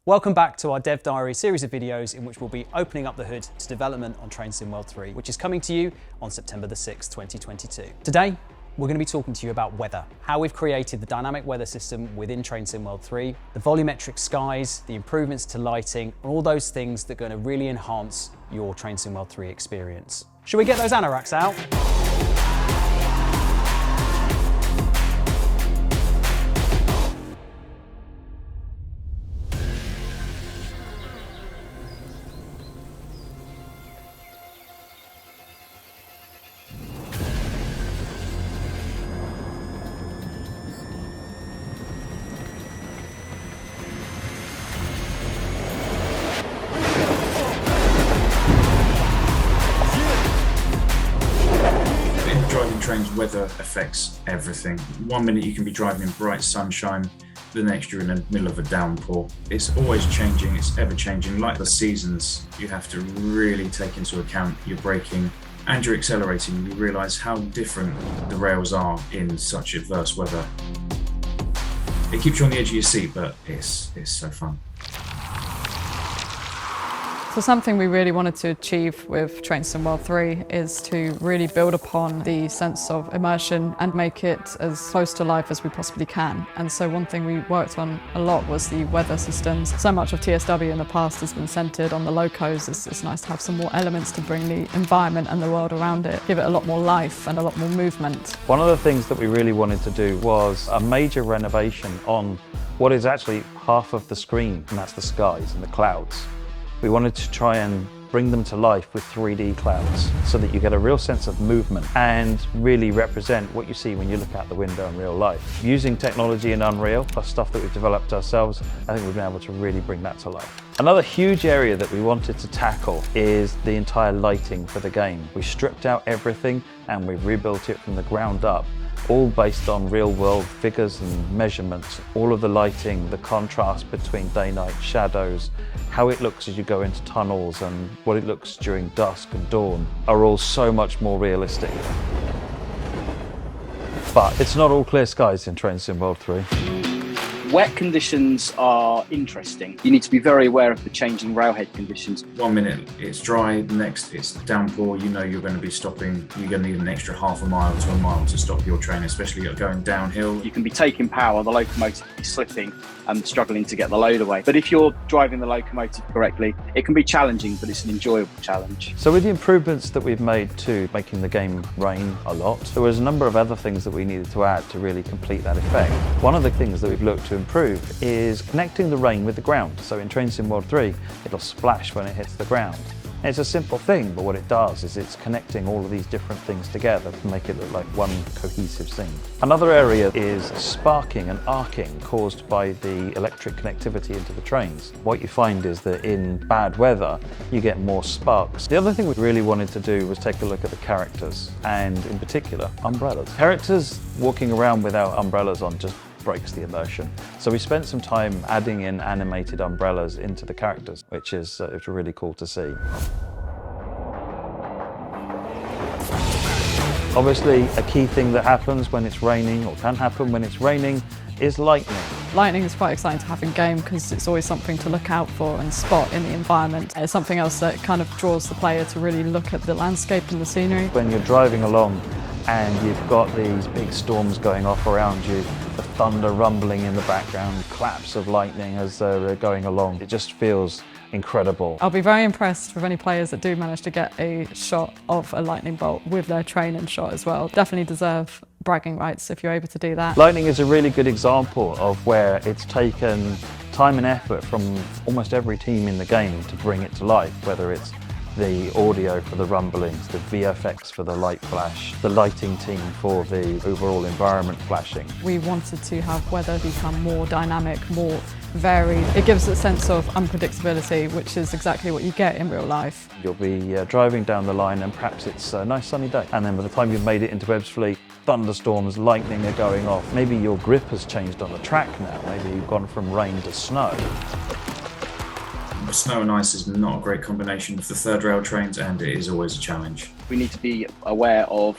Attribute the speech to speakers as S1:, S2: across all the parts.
S1: Welcome back to our Dev Diary series of videos in which we'll be opening up the hood to development on Train Sim World 3, which is coming to you on September the 6th, 2022. Today, we're going to be talking to you about weather, how we've created the dynamic weather system within Train Sim World 3, the volumetric skies, the improvements to lighting, and all those things that are going to really enhance your Train Sim World 3 experience. Should we get those anoraks out?
S2: Driving trains, weather affects everything. 1 minute you can be driving in bright sunshine, the next you're in the middle of a downpour. It's always changing, it's ever changing. Like the seasons, you have to really take into account your braking and your accelerating. You realise how different the rails are in such adverse weather. It keeps you on the edge of your seat, but it's so fun.
S3: So something we really wanted to achieve with Train Sim World 3 is to really build upon the sense of immersion and make it as close to life as we possibly can. And so one thing we worked on a lot was the weather systems. So much of TSW in the past has been centred on the locos. It's nice to have some more elements to bring the environment and the world around it, give it a lot more life and a lot more movement.
S4: One of the things that we really wanted to do was a major renovation on what is actually half of the screen, and that's the skies and the clouds. We wanted to try and bring them to life with 3D clouds so that you get a real sense of movement and really represent what you see when you look out the window in real life. Using technology in Unreal, plus stuff that we've developed ourselves, I think we've been able to really bring that to life. Another huge area that we wanted to tackle is the entire lighting for the game. We stripped out everything and we rebuilt it from the ground up, all based on real-world figures and measurements. All of the lighting, the contrast between day-night shadows, how it looks as you go into tunnels and what it looks during dusk and dawn are all so much more realistic. But it's not all clear skies in Train Sim World 3.
S5: Wet conditions are interesting. You need to be very aware of the changing railhead conditions.
S2: 1 minute it's dry, the next it's downpour. You know you're going to be stopping. You're going to need an extra half a mile to a mile to stop your train, especially going downhill.
S5: You can be taking power, the locomotive can be slipping and struggling to get the load away. But if you're driving the locomotive correctly, it can be challenging, but it's an enjoyable challenge.
S4: So with the improvements that we've made to making the game rain a lot, there was a number of other things that we needed to add to really complete that effect. One of the things that we've looked to improve is connecting the rain with the ground. So in Train Sim World 3, it'll splash when it hits the ground. And it's a simple thing, but what it does is it's connecting all of these different things together to make it look like one cohesive scene. Another area is sparking and arcing caused by the electric connectivity into the trains. What you find is that in bad weather, you get more sparks. The other thing we really wanted to do was take a look at the characters, and in particular, umbrellas. Characters walking around without umbrellas on just breaks the immersion. So we spent some time adding in animated umbrellas into the characters, which is really cool to see. Obviously, a key thing that happens when it's raining, or can happen when it's raining, is lightning.
S3: Lightning is quite exciting to have in game because it's always something to look out for and spot in the environment. It's something else that kind of draws the player to really look at the landscape and the scenery.
S4: When you're driving along and you've got these big storms going off around you, the thunder rumbling in the background, claps of lightning as they're going along, it just feels incredible.
S3: I'll be very impressed with any players that do manage to get a shot of a lightning bolt with their train in shot as well. Definitely deserve bragging rights if you're able to do that.
S4: Lightning is a really good example of where it's taken time and effort from almost every team in the game to bring it to life, whether it's the audio for the rumblings, the VFX for the light flash, the lighting team for the overall environment flashing.
S3: We wanted to have weather become more dynamic, more varied. It gives a sense of unpredictability, which is exactly what you get in real life.
S4: You'll be driving down the line and perhaps it's a nice sunny day, and then by the time you've made it into Webb's Fleet, thunderstorms, lightning are going off. Maybe your grip has changed on the track now, maybe you've gone from rain to snow.
S2: Snow and ice is not a great combination for the third rail trains, and it is always a challenge.
S5: We need to be aware of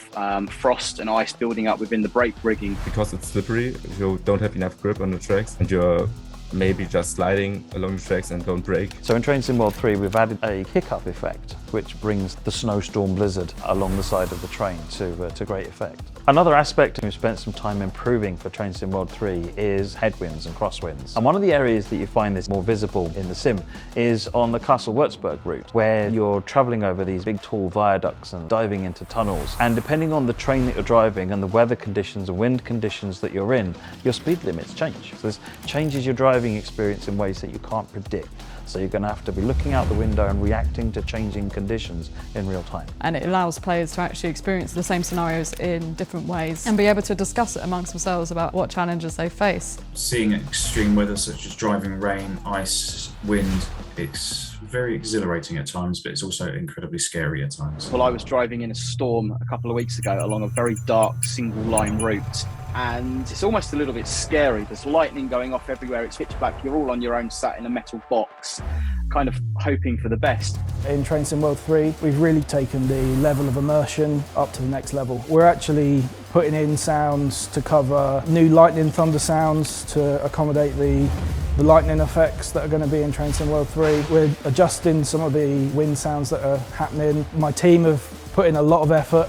S5: frost and ice building up within the brake rigging.
S6: Because it's slippery, you don't have enough grip on the tracks and you're maybe just sliding along the tracks and don't brake.
S4: So in Train Sim World 3, we've added a hiccup effect, which brings the snowstorm blizzard along the side of the train to great effect. Another aspect we've spent some time improving for Train Sim World 3 is headwinds and crosswinds. And one of the areas that you find this more visible in the sim is on the Castle Würzburg route, where you're traveling over these big tall viaducts and diving into tunnels. And depending on the train that you're driving and the weather conditions and wind conditions that you're in, your speed limits change. So this changes your driving experience in ways that you can't predict. So you're going to have to be looking out the window and reacting to changing conditions in real time.
S3: And it allows players to actually experience the same scenarios in different ways and be able to discuss it amongst themselves about what challenges they face.
S2: Seeing extreme weather such as driving rain, ice, wind, it's very exhilarating at times, but it's also incredibly scary at times.
S5: Well, I was driving in a storm a couple of weeks ago along a very dark single line route, and it's almost a little bit scary. There's lightning going off everywhere, it's pitch black, you're all on your own sat in a metal box, kind of hoping for the best.
S7: In Train Sim World 3, we've really taken the level of immersion up to the next level. We're actually putting in sounds to cover new lightning thunder sounds to accommodate the lightning effects that are going to be in Train Sim World 3. We're adjusting some of the wind sounds that are happening. My team have put in a lot of effort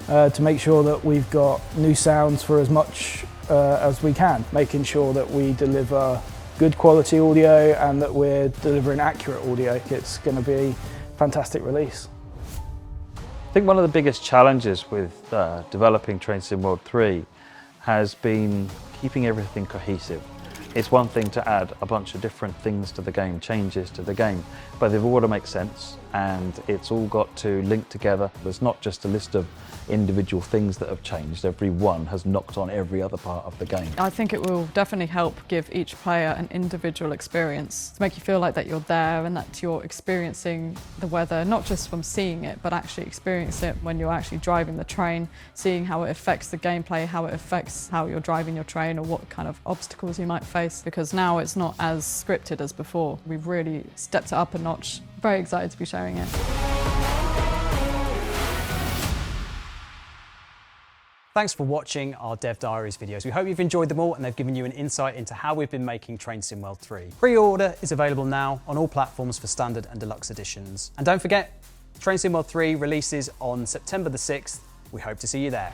S7: to make sure that we've got new sounds for as much as we can, making sure that we deliver good quality audio and that we're delivering accurate audio. It's going to be a fantastic release.
S4: I think one of the biggest challenges with developing Train Sim World 3 has been keeping everything cohesive. It's one thing to add a bunch of different things to the game, changes to the game, but they've all got to make sense and it's all got to link together. There's not just a list of individual things that have changed. Every one has knocked on every other part of the game.
S3: I think it will definitely help give each player an individual experience to make you feel like that you're there and that you're experiencing the weather, not just from seeing it, but actually experiencing it when you're actually driving the train, seeing how it affects the gameplay, how it affects how you're driving your train or what kind of obstacles you might face, because now it's not as scripted as before. We've really stepped it up a notch. Very excited to be showing it.
S1: Thanks for watching our Dev Diaries videos. We hope you've enjoyed them all and they've given you an insight into how we've been making Train Sim World 3. Pre-order is available now on all platforms for standard and deluxe editions. And don't forget, Train Sim World 3 releases on September the 6th. We hope to see you there.